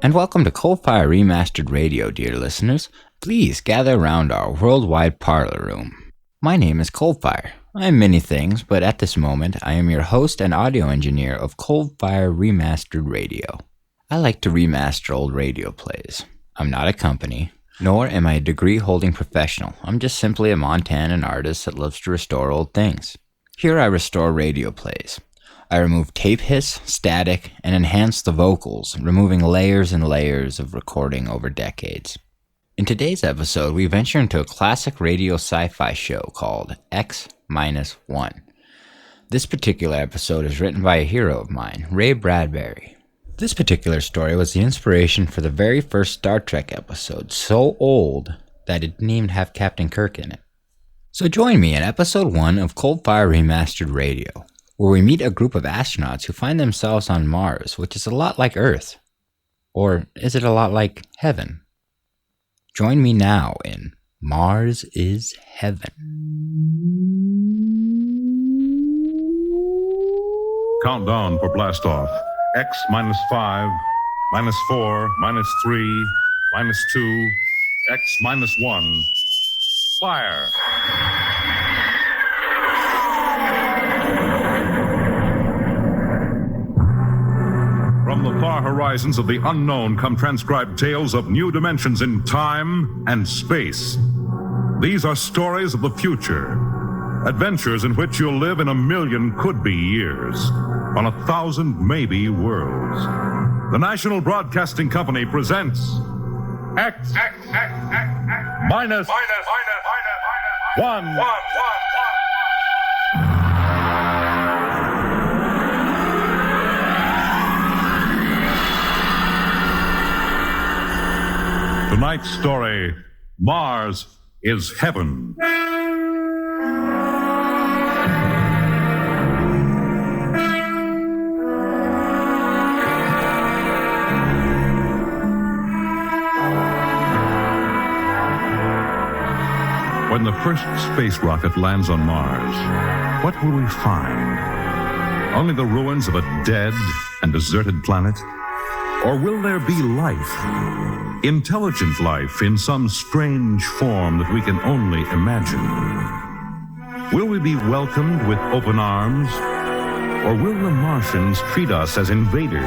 And welcome to ColdFire Remastered Radio, dear listeners. Please gather around our worldwide parlor room. My name is ColdFire. I am many things, but at this moment, I am your host and audio engineer of ColdFire Remastered Radio. I like to remaster old radio plays. I'm not a company, nor am I a degree-holding professional. I'm just simply a Montanan artist that loves to restore old things. Here I restore radio plays. I remove tape hiss, static, and enhance the vocals, removing layers and layers of recording over decades. In today's episode, we venture into a classic radio sci-fi show called X-1. This particular episode is written by a hero of mine, Ray Bradbury. This particular story was the inspiration for the very first Star Trek episode, so old that it didn't even have Captain Kirk in it. So join me in episode 1 of ColdFire Remastered Radio, where we meet a group of astronauts who find themselves on Mars, which is a lot like Earth. Or is it a lot like heaven? Join me now in Mars is Heaven. Countdown for blastoff. X minus 5, minus 4, minus 3, minus 2, X minus 1. Fire! From the far horizons of the unknown come transcribed tales of new dimensions in time and space. These are stories of the future, adventures in which you'll live in 1,000,000 could-be years, on 1,000 maybe worlds. The National Broadcasting Company presents X minus 1. Tonight's story, Mars is Heaven. When the first space rocket lands on Mars, what will we find? Only the ruins of a dead and deserted planet? Or will there be life? Intelligent life in some strange form that we can only imagine? Will we be welcomed with open arms? Or will the Martians treat us as invaders?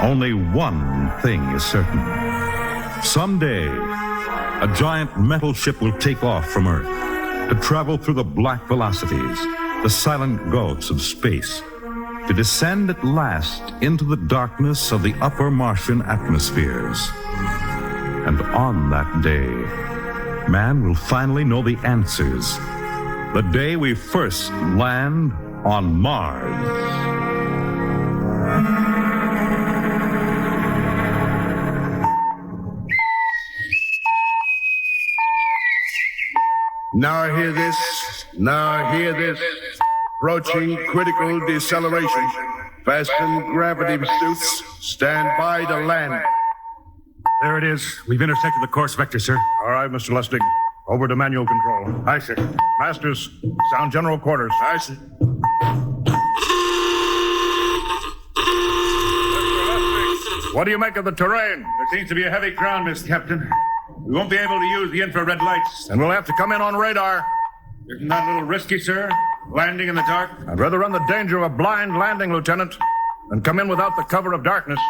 Only one thing is certain. Someday, a giant metal ship will take off from Earth to travel through the black velocities, the silent gulfs of space, to descend at last into the darkness of the upper Martian atmospheres. And on that day, man will finally know the answers. The day we first land on Mars. Now hear this. Approaching critical deceleration. Fasten gravity suits. Stand by to land. There it is. We've intersected the course vector, sir. All right, Mr. Lustig. Over to manual control. Aye, sir. Masters, sound general quarters. Aye, sir. What do you make of the terrain? There seems to be a heavy ground mist, Captain. We won't be able to use the infrared lights. And we'll have to come in on radar. Isn't that a little risky, sir? Landing in the dark? I'd rather run the danger of a blind landing, Lieutenant, than come in without the cover of darkness.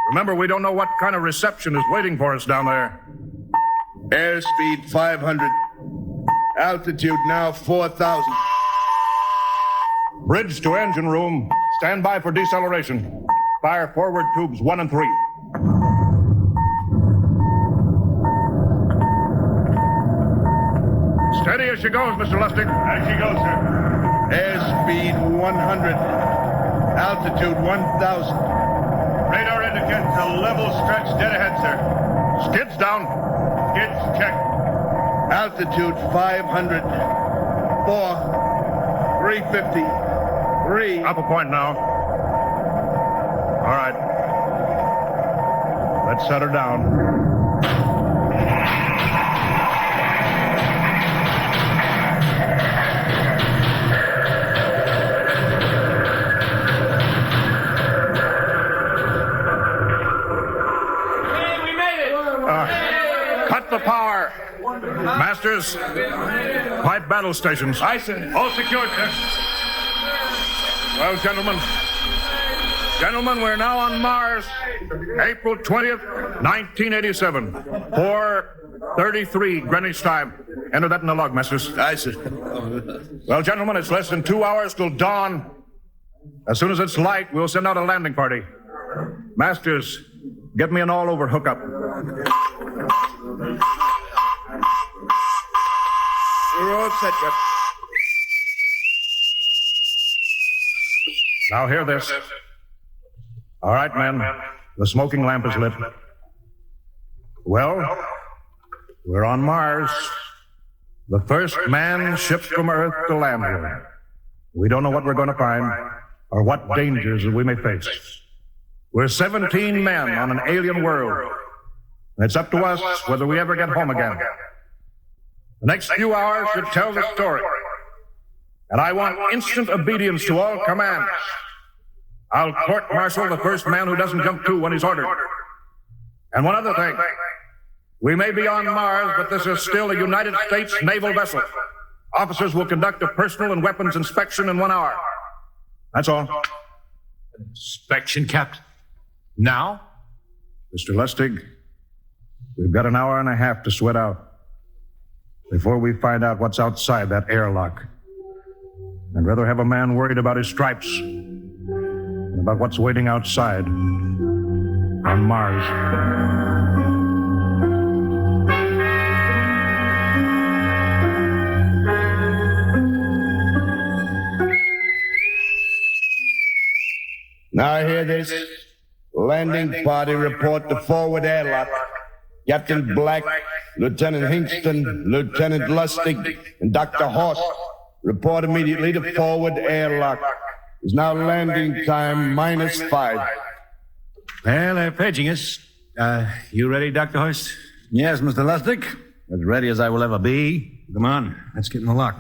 Remember, we don't know what kind of reception is waiting for us down there. Airspeed 500. Altitude now 4,000. Bridge to engine room. Stand by for deceleration. Fire forward tubes 1 and 3. Steady as she goes, Mr. Lustig. As she goes, sir. Airspeed 100. Altitude 1,000. Radar indicates a level stretch dead ahead, sir. Skids down. Skids check. Altitude 500. 4. 350. 3. Up a point now. All right. Let's set her down. Cut the power. Masters, pipe battle stations. Aye, sir. All secured, sir. Well, gentlemen, we're now on Mars, April 20th, 1987, 4:33 Greenwich time. Enter that in the log, Masters. Aye, sir. Well, gentlemen, it's less than 2 hours till dawn. As soon as it's light, we'll send out a landing party. Masters, get me an all-over hookup. We're all set, Captain. Now hear this. All right, men. The smoking lamp is lit. Well, we're on Mars. The first man shipped from Earth to land here. We don't know what we're going to find or what dangers we may face. We're 17 men on an alien world. And it's up to us whether we ever get home again. The next few hours should tell the story. And I want instant obedience to all commands. I'll court-martial the first man who doesn't jump to when he's ordered. And one other thing. We may be on Mars, but this is still a United States naval vessel. Officers will conduct a personal and weapons inspection in 1 hour. That's all. Inspection, Captain. Now? Mr. Lustig, we've got an hour and a half to sweat out before we find out what's outside that airlock. I'd rather have a man worried about his stripes than about what's waiting outside on Mars. Now hear this. Landing party report to forward airlock. Captain Black, Lieutenant Hingston, Lieutenant Lustig, and Dr. Horst report immediately to forward airlock. It's now landing time -5. Well, they're paging us. You ready, Dr. Horst? Yes, Mr. Lustig. As ready as I will ever be. Come on, let's get in the lock.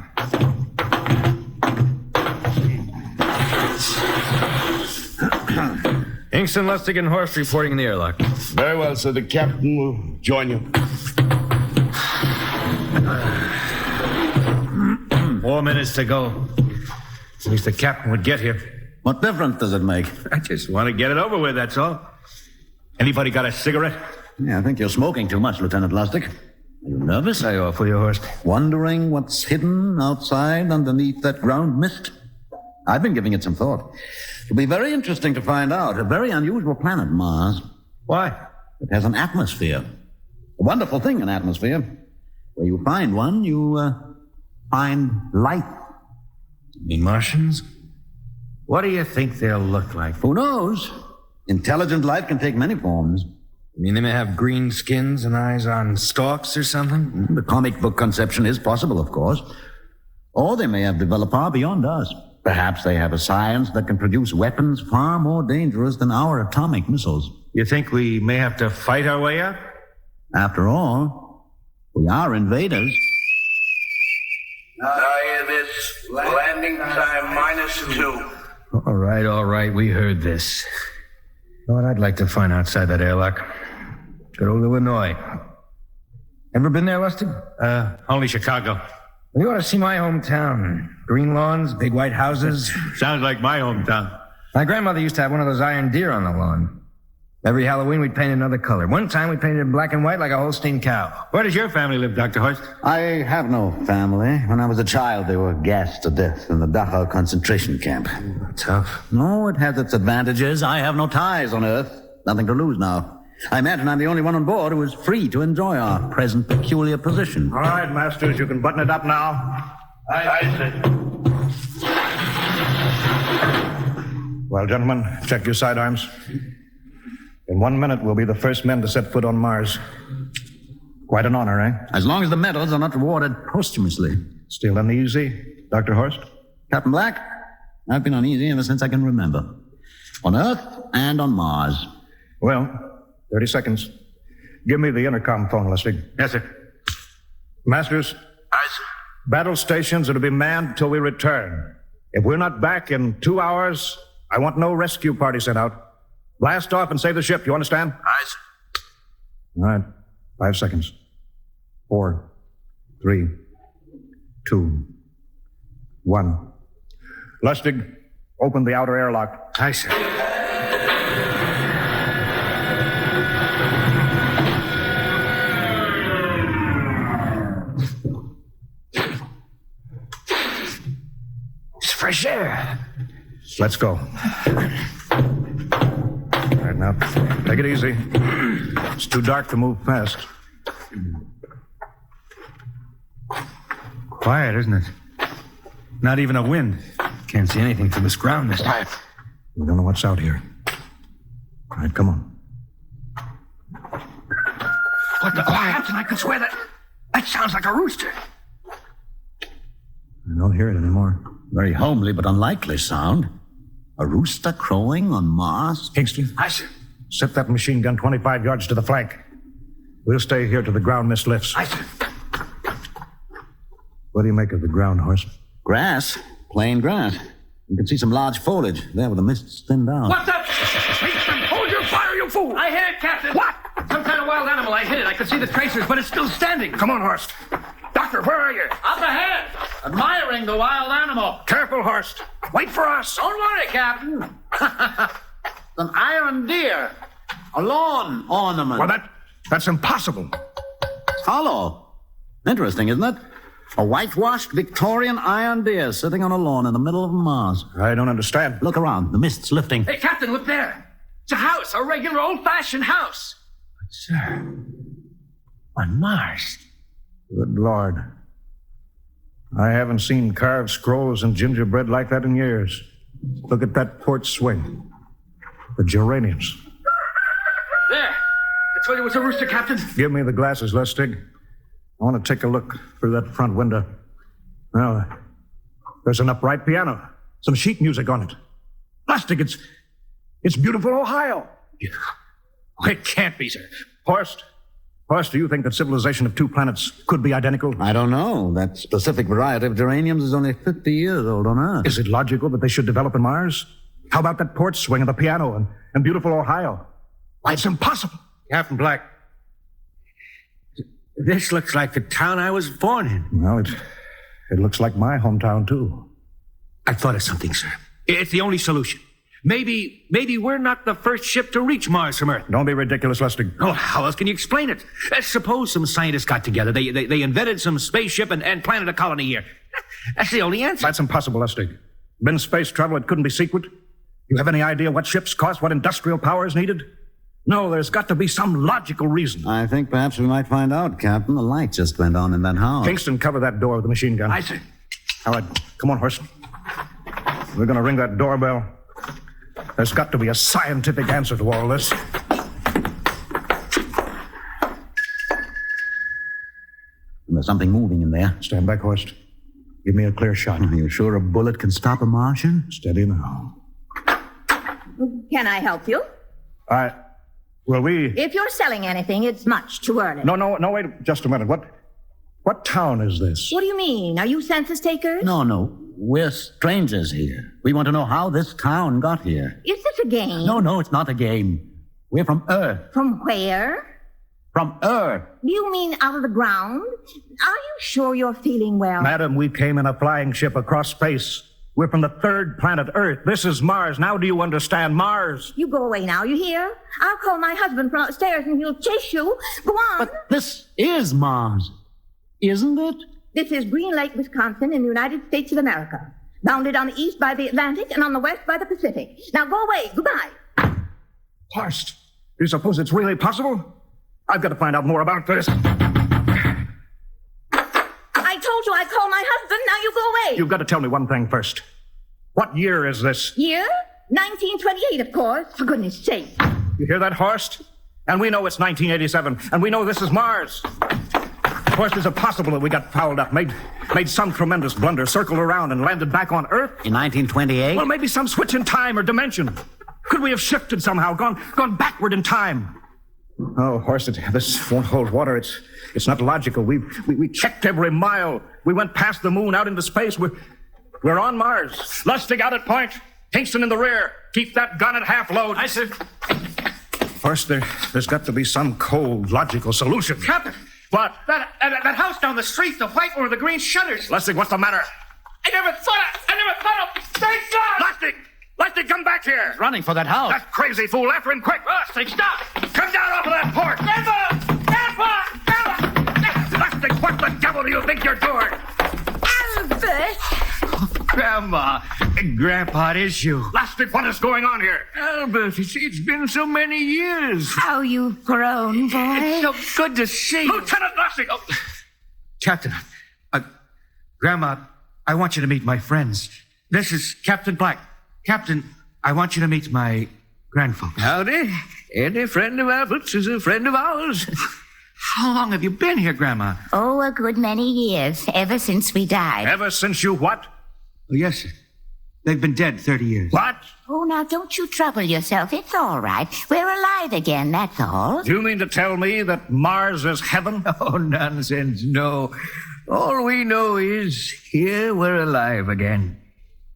Hingston, Lustig, and Horst reporting in the airlock. Very well, sir. The captain will join you. 4 minutes to go. At least the captain would get here. What difference does it make? I just want to get it over with, that's all. Anybody got a cigarette? Yeah, I think you're smoking too much, Lieutenant Lustig. Are you nervous? I offer you, Horst. Wondering what's hidden outside underneath that ground mist? I've been giving it some thought. It'll be very interesting to find out. A very unusual planet, Mars. Why? It has an atmosphere. A wonderful thing, an atmosphere. Where you find one, you find life. You mean Martians? What do you think they'll look like? Who knows? Intelligent life can take many forms. You mean they may have green skins and eyes on stalks or something? The comic book conception is possible, of course. Or they may have developed far beyond us. Perhaps they have a science that can produce weapons far more dangerous than our atomic missiles. You think we may have to fight our way out? After all, we are invaders. Now hear this. Landing time -2. All right. We heard this. You know what I'd like to find outside that airlock? Good old Illinois. Ever been there, Lustig? Only Chicago. You ought to see my hometown. Green lawns, big white houses. Sounds like my hometown. My grandmother used to have one of those iron deer on the lawn. Every Halloween, we'd paint another color. One time, we painted it black and white like a Holstein cow. Where does your family live, Dr. Horst? I have no family. When I was a child, they were gassed to death in the Dachau concentration camp. Tough. No, it has its advantages. I have no ties on Earth. Nothing to lose now. I imagine I'm the only one on board who is free to enjoy our present peculiar position. All right, Masters, you can button it up now. Aye, sir. Well, gentlemen, check your sidearms. In 1 minute, we'll be the first men to set foot on Mars. Quite an honor, eh? As long as the medals are not rewarded posthumously. Still uneasy, Dr. Horst? Captain Black, I've been uneasy ever since I can remember. On Earth and on Mars. Well, 30 seconds. Give me the intercom phone, Lustig. Yes, sir. Masters, Aye, sir. battle stations are to be manned till we return. If we're not back in 2 hours, I want no rescue party sent out. Blast off and save the ship, you understand? Aye, sir. All right. 5 seconds. 4, 3, 2, 1. Lustig, open the outer airlock. Aye, sir. It's fresh air. Let's go. All right, now, take it easy. It's too dark to move fast. Quiet, isn't it? Not even a wind. Can't see anything from this ground this time. We don't know what's out here. All right, come on. What the quiet? I could swear that sounds like a rooster. I don't hear it anymore. Very homely but unlikely sound. A rooster crowing on Mars? Kingston, Aye, sir. set that machine gun 25 yards to the flank. We'll stay here till the ground mist lifts. Aye, sir. What do you make of the ground, Horse? Grass. Plain grass. You can see some large foliage there where the mist's thinned down. What's that? Kingston, hold your fire, you fool! I hit it, Captain. What? Some kind of wild animal. I hit it. I could see the tracers, but it's still standing. Come on, Horst. Doctor, where are you? Up ahead, admiring the wild animal. Careful, Horst. Wait for us. Don't worry, Captain. An iron deer. A lawn ornament. Well, that's impossible. Hollow. Interesting, isn't it? A whitewashed Victorian iron deer sitting on a lawn in the middle of Mars. I don't understand. Look around. The mist's lifting. Hey, Captain, look there. It's a house, a regular old-fashioned house. But, sir, on Mars. Good Lord. I haven't seen carved scrolls and gingerbread like that in years. Look at that port swing. The geraniums. There. I told you it was a rooster, Captain. Give me the glasses, Lustig. I want to take a look through that front window. Well, there's an upright piano. Some sheet music on it. Lustig, it's beautiful Ohio. It can't be, sir. Horst, do you think that civilization of two planets could be identical? I don't know. That specific variety of geraniums is only 50 years old on Earth. Is it logical that they should develop in Mars? How about that porch swing and the piano and beautiful Ohio? Why, it's impossible. Captain Black, this looks like the town I was born in. Well, it looks like my hometown, too. I thought of something, sir. It's the only solution. Maybe we're not the first ship to reach Mars from Earth. Don't be ridiculous, Lustig. Oh, how else can you explain it? Suppose some scientists got together. They invented some spaceship and planted a colony here. That's the only answer. That's impossible, Lustig. Been space travel, it couldn't be secret. You have any idea what ships cost, what industrial power is needed? No, there's got to be some logical reason. I think perhaps we might find out, Captain. The light just went on in that house. Kingston, cover that door with the machine gun. Aye, sir. All right, come on, Horst. We're going to ring that doorbell. There's got to be a scientific answer to all this. There's something moving in there. Stand back, Horst. Give me a clear shot. Are you sure a bullet can stop a Martian? Steady now. Can I help you? If you're selling anything, it's much too early. No, wait just a minute. What town is this? What do you mean? Are you census takers? No. We're strangers here. We want to know how this town got here. Is this a game? No, it's not a game. We're from Earth. From where? From Earth. Do you mean out of the ground? Are you sure you're feeling well? Madam, we came in a flying ship across space. We're from the third planet Earth. This is Mars. Now do you understand? Mars. You go away now, you hear? I'll call my husband from upstairs and he'll chase you. Go on. But this is Mars, isn't it? This is Green Lake, Wisconsin, in the United States of America. Bounded on the east by the Atlantic and on the west by the Pacific. Now go away. Goodbye. Horst, do you suppose it's really possible? I've got to find out more about this. I told you I'd call my husband. Now you go away. You've got to tell me one thing first. What year is this? Year? 1928, of course. For goodness sake. You hear that, Horst? And we know it's 1987, and we know this is Mars. Horst, is it possible that we got fouled up, made some tremendous blunder, circled around, and landed back on Earth? In 1928? Well, maybe some switch in time or dimension. Could we have shifted somehow, gone backward in time? Oh, Horst, this won't hold water. It's not logical. We checked every mile. We went past the moon, out into space. We're on Mars. Lustig out at point. Kingston in the rear. Keep that gun at half load. Aye, sir. First, there's got to be some cold, logical solution. Captain! What? That house down the street, the white one with the green shutters. Lustig, what's the matter? I never thought of... Thank God! Lustig, come back here! He's running for that house. That crazy fool, after him, quick! Lustig, stop! Come down off of that porch! Lustig, what the devil do you think you're doing? Albert! Grandma, Grandpa, it is you. Lustig, what is going on here? Albert, it's been so many years. How you've grown, boy. It's so good to see you. Lieutenant Lustig! Oh. Captain, Grandma, I want you to meet my friends. This is Captain Black. Captain, I want you to meet my grandfolks. Howdy. Any friend of Albert's is a friend of ours. How long have you been here, Grandma? Oh, a good many years, ever since we died. Ever since you what? Oh, yes, sir. They've been dead 30 years. What? Oh, now don't you trouble yourself. It's all right. We're alive again, that's all. Do you mean to tell me that Mars is heaven? Oh, nonsense, no. All we know is here we're alive again.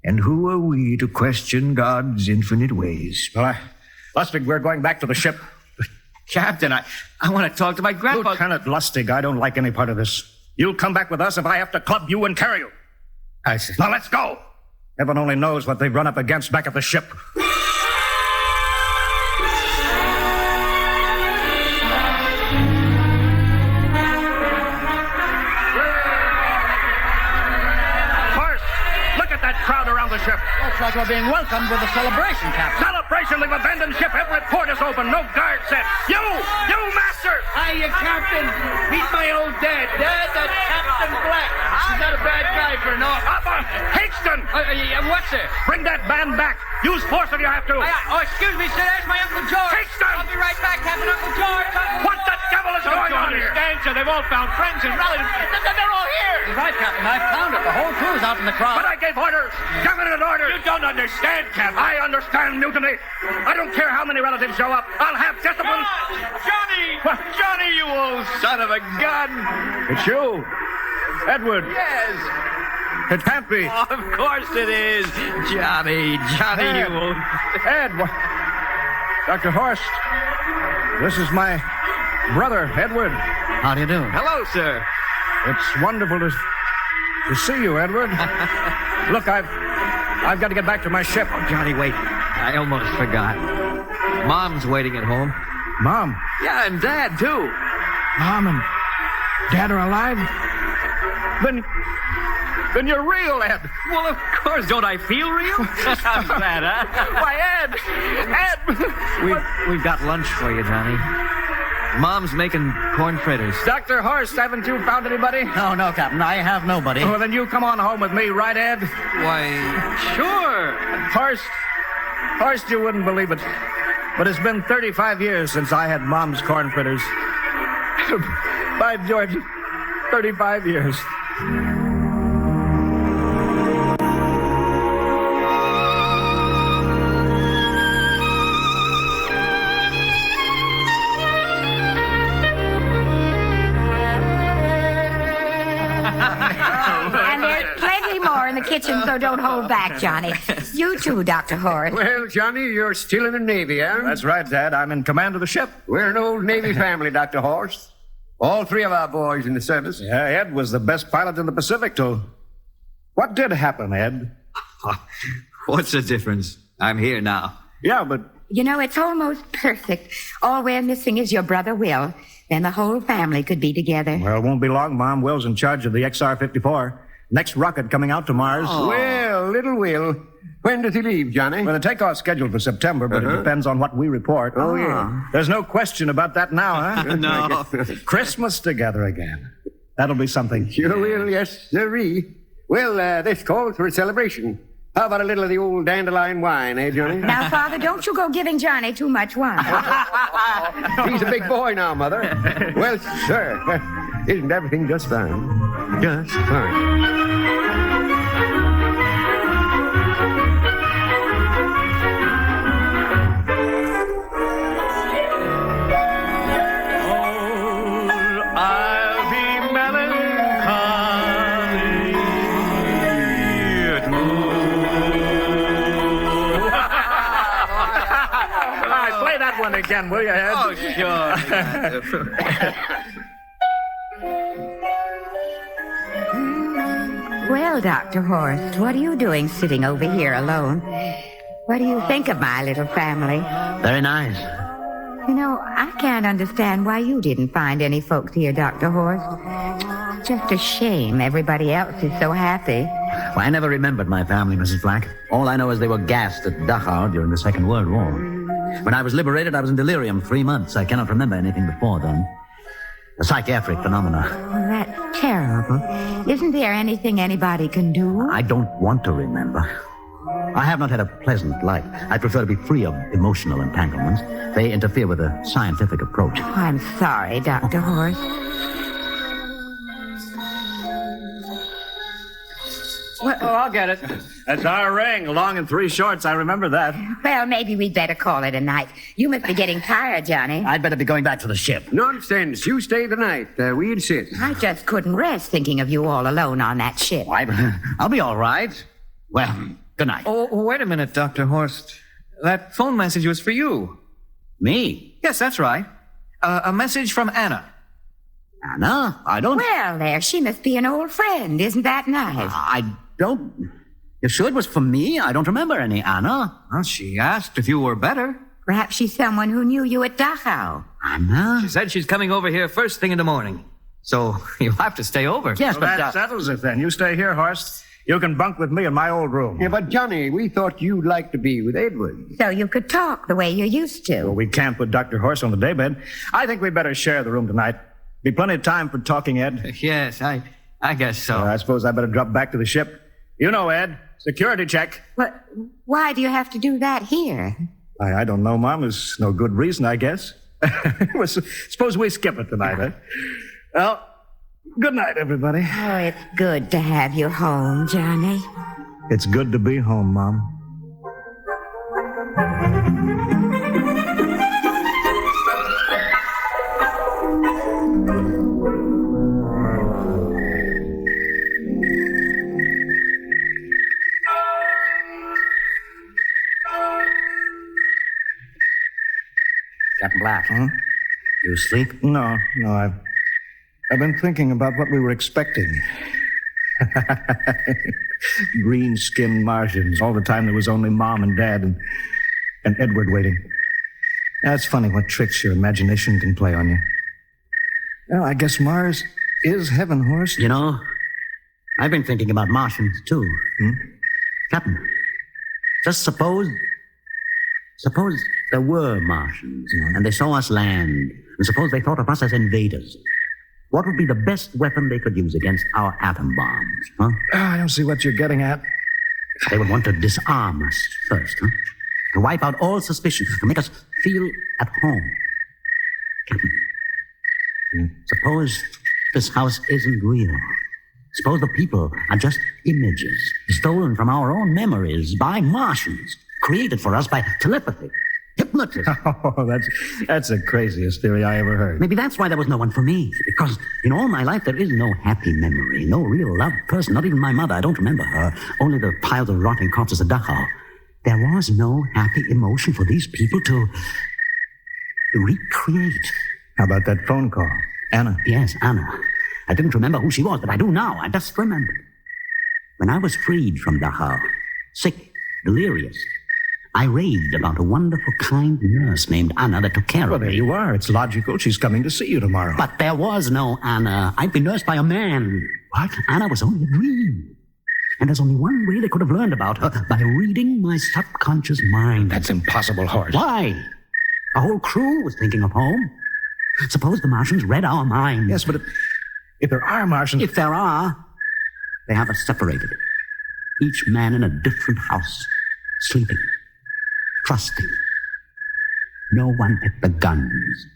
And who are we to question God's infinite ways? Well, Lustig, we're going back to the ship. Captain, I want to talk to my grandpa. Lieutenant Lustig, I don't like any part of this. You'll come back with us if I have to club you and carry you. I see. Now let's go. Heaven only knows what they've run up against back at the ship. Crowd around the ship. Looks like we're being welcomed with a celebration, Captain. Celebration! They've abandoned ship. Every port is open. No guard set. You, master! Hiya, Captain. Meet my old dad. Dad, that's Captain Black. He's not a bad guy for an officer. Higston! What's it? Bring that band back. Use force if you have to. Excuse me, sir. There's my Uncle George. Higston! I'll be right back, Captain. Uncle George. What the devil is going on here? Sir. They've all found friends and relatives. They're all here. You're right, Captain. I found it. The whole crew's out in the crowd. But I gave orders. Definite orders. You don't understand, Captain. I understand mutiny. I don't care how many relatives show up. I'll have discipline. Johnny, you old son of a gun. It's you. Edward. Yes. It can't be. Oh, of course it is. Johnny, Ed. you old... Ed. Dr. Horst. This is my brother, Edward. How do you do? Hello, sir. It's wonderful to see you, Edward. Look, I've got to get back to my ship. Oh, Johnny, wait. I almost forgot. Mom's waiting at home. Mom. Yeah, and Dad, too. Mom and Dad are alive? Then you're real, Ed. Well, of course. Don't I feel real? How's that, huh? Why, Ed! We've got lunch for you, Johnny. Mom's making corn fritters. Dr. Horst, haven't you found anybody? No, Captain. I have nobody. Well, then you come on home with me, right, Ed? Why, sure. Horst, you wouldn't believe it, but it's been 35 years since I had Mom's corn fritters. By George, 35 years. In the kitchen, so don't hold back, Johnny. You too, Dr. Horst. Well, Johnny, you're still in the Navy, eh? That's right, Dad. I'm in command of the ship. We're an old Navy family, Dr. Horst. All three of our boys in the service. Yeah, Ed was the best pilot in the Pacific, too. What did happen, Ed? What's the difference? I'm here now. Yeah, but... You know, it's almost perfect. All we're missing is your brother, Will. Then the whole family could be together. Well, it won't be long, Mom. Will's in charge of the XR-54. Next rocket coming out to Mars. Oh. Well, little Will. When does he leave, Johnny? Well, the takeoff's scheduled for September, but it depends on what we report. Oh, yeah. There's no question about that now, huh? No. Christmas together again. That'll be something. Sure will, yes, sirree. Well, this calls for a celebration. How about a little of the old dandelion wine, eh, Johnny? Now, Father, don't you go giving Johnny too much wine. He's a big boy now, Mother. Well, sir, isn't everything just fine? Just fine. One again. again, will you, Ed? Oh, sure. Well, Dr. Horst, what are you doing sitting over here alone? What do you think of my little family? Very nice. You know, I can't understand why you didn't find any folks here, Dr. Horst. Just a shame everybody else is so happy. Well, I never remembered my family, Mrs. Flack. All I know is they were gassed at Dachau during the Second World War. When I was liberated, I was in delirium 3 months. I cannot remember anything before then. A psychiatric phenomena. Oh, that's terrible. Isn't there anything anybody can do? I don't want to remember. I have not had a pleasant life. I prefer to be free of emotional entanglements. They interfere with a scientific approach. Oh, I'm sorry, Dr. Horst. Well, I'll get it. That's our ring, long and 3 shorts. I remember that. Well, maybe we'd better call it a night. You must be getting tired, Johnny. I'd better be going back to the ship. Nonsense. You stay the night. We insist. I just couldn't rest thinking of you all alone on that ship. I'll be all right. Well, good night. Oh, wait a minute, Dr. Horst. That phone message was for you. Me? Yes, that's right. A message from Anna. Anna? I don't... Well, there, she must be an old friend. Isn't that nice? I don't... You sure it was for me? I don't remember any Anna. Well, she asked if you were better. Perhaps she's someone who knew you at Dachau. Anna? She said she's coming over here first thing in the morning. So you'll have to stay over. Yes, Well, that settles it then. You stay here, Horst. You can bunk with me in my old room. Yeah, but Johnny, we thought you'd like to be with Edward. So you could talk the way you used to. Well, we can't put Dr. Horst on the daybed. I think we better share the room tonight. Be plenty of time for talking, Ed. Yes, I guess so. I suppose I better drop back to the ship. You know, Ed, security check. But why do you have to do that here? I don't know, Mom. There's no good reason, I guess. Well, suppose we skip it tonight, eh? Well, good night, everybody. Oh, it's good to have you home, Johnny. It's good to be home, Mom. Captain Black. You asleep? No, I've been thinking about what we were expecting. Green-skinned Martians. All the time there was only Mom and Dad and Edward waiting. That's funny what tricks your imagination can play on you. Well, I guess Mars is heaven, Horst. You know, I've been thinking about Martians, too. Captain, just suppose there were Martians, and they saw us land, and suppose they thought of us as invaders. What would be the best weapon they could use against our atom bombs, huh? I don't see what you're getting at. They would want to disarm us first, huh? To wipe out all suspicion, to make us feel at home. Captain, suppose this house isn't real. Suppose the people are just images, stolen from our own memories by Martians, created for us by telepathy, hypnotism. Oh, that's the craziest theory I ever heard. Maybe that's why there was no one for me. Because in all my life, there is no happy memory, no real loved person, not even my mother. I don't remember her. Only the piles of rotting corpses at Dachau. There was no happy emotion for these people to recreate. How about that phone call? Anna? Yes, Anna. I didn't remember who she was, but I do now. I just remembered. When I was freed from Dachau, sick, delirious, I raved about a wonderful, kind nurse named Anna that took care of me. Well, there you are. It's logical. She's coming to see you tomorrow. But there was no Anna. I'd been nursed by a man. What? Anna was only a dream. And there's only one way they could have learned about her, by reading my subconscious mind. That's impossible, Horst. Why? The whole crew was thinking of home. Suppose the Martians read our minds. Yes, but if there are Martians... If there are, they have us separated. Each man in a different house, sleeping, trusting. No one at the guns.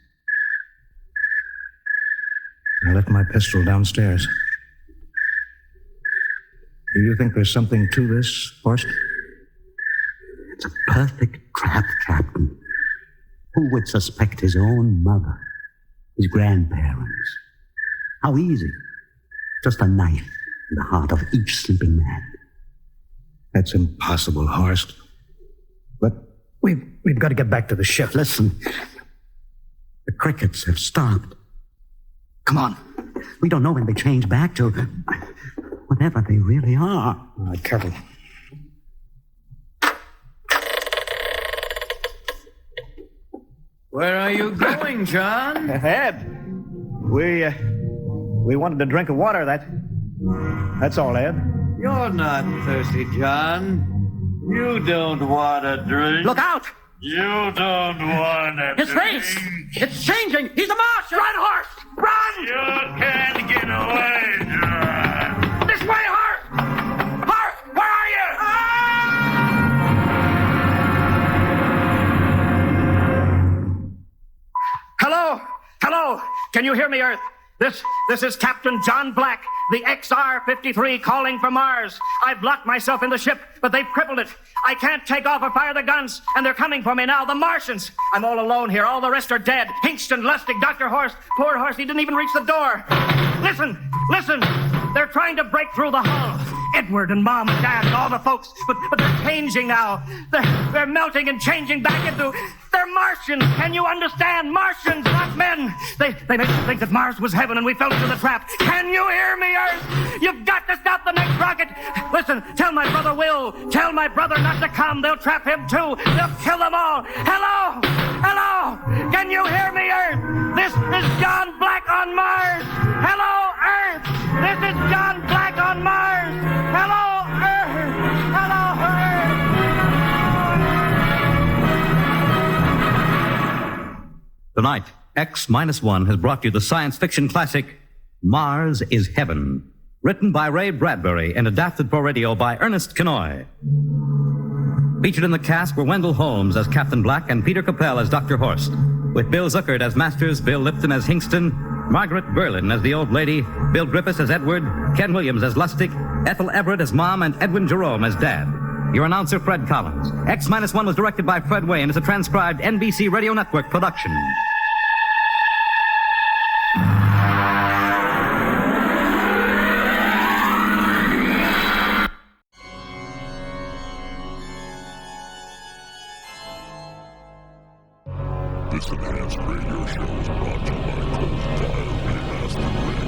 I left my pistol downstairs. Do you think there's something to this, Horst? It's a perfect trap, Captain. Who would suspect his own mother, his grandparents? How easy. Just a knife in the heart of each sleeping man. That's impossible, Horst. But we've got to get back to the ship. Listen, The crickets have stopped. Come on. We don't know when they change back to whatever they really are. All right, careful. Where are you going, John? Ed, we wanted a drink of water. That's all, Ed. You're not thirsty, John. You don't want a drink. Look out! You don't want a His drink. face! It's changing! He's a marsh! Run, horse! Run! You can't get away, John. This way, horse! Horse, where are you? Hello? Hello? Can you hear me, Earth? This is Captain John Black, the XR-53 calling from Mars. I've locked myself in the ship, but they've crippled it. I can't take off or fire the guns, and they're coming for me now, the Martians. I'm all alone here. All the rest are dead. Hinkston, Lustig, Dr. Horst. Poor Horst, he didn't even reach the door. Listen. They're trying to break through the hull. Edward and Mom and Dad and all the folks, but they're changing now. They're melting and changing back into... They're Martians. Can you understand? Martians, not men. They make us think that Mars was heaven and we fell into the trap. Can you hear me, Earth? You've got to stop the next rocket. Listen, tell my brother Will. Tell my brother not to come. They'll trap him too. They'll kill them all. Hello? Can you hear me, Earth? This is John Black on Mars. Hello, Earth. This is John Black on Mars. Hello, Earth. Hello, Earth. Tonight, X-1 has brought you the science fiction classic, Mars is Heaven, written by Ray Bradbury and adapted for radio by Ernest Kenoy. Featured in the cast were Wendell Holmes as Captain Black and Peter Capell as Dr. Horst, with Bill Zuckert as Masters, Bill Lipton as Hinkston, Margaret Berlin as the old lady, Bill Griffiths as Edward, Ken Williams as Lustig, Ethel Everett as Mom, and Edwin Jerome as Dad. Your announcer, Fred Collins. X-1 was directed by Fred Way and is a transcribed NBC Radio Network production. This enhanced radio show is brought to you by ColdFire Remastered Radio.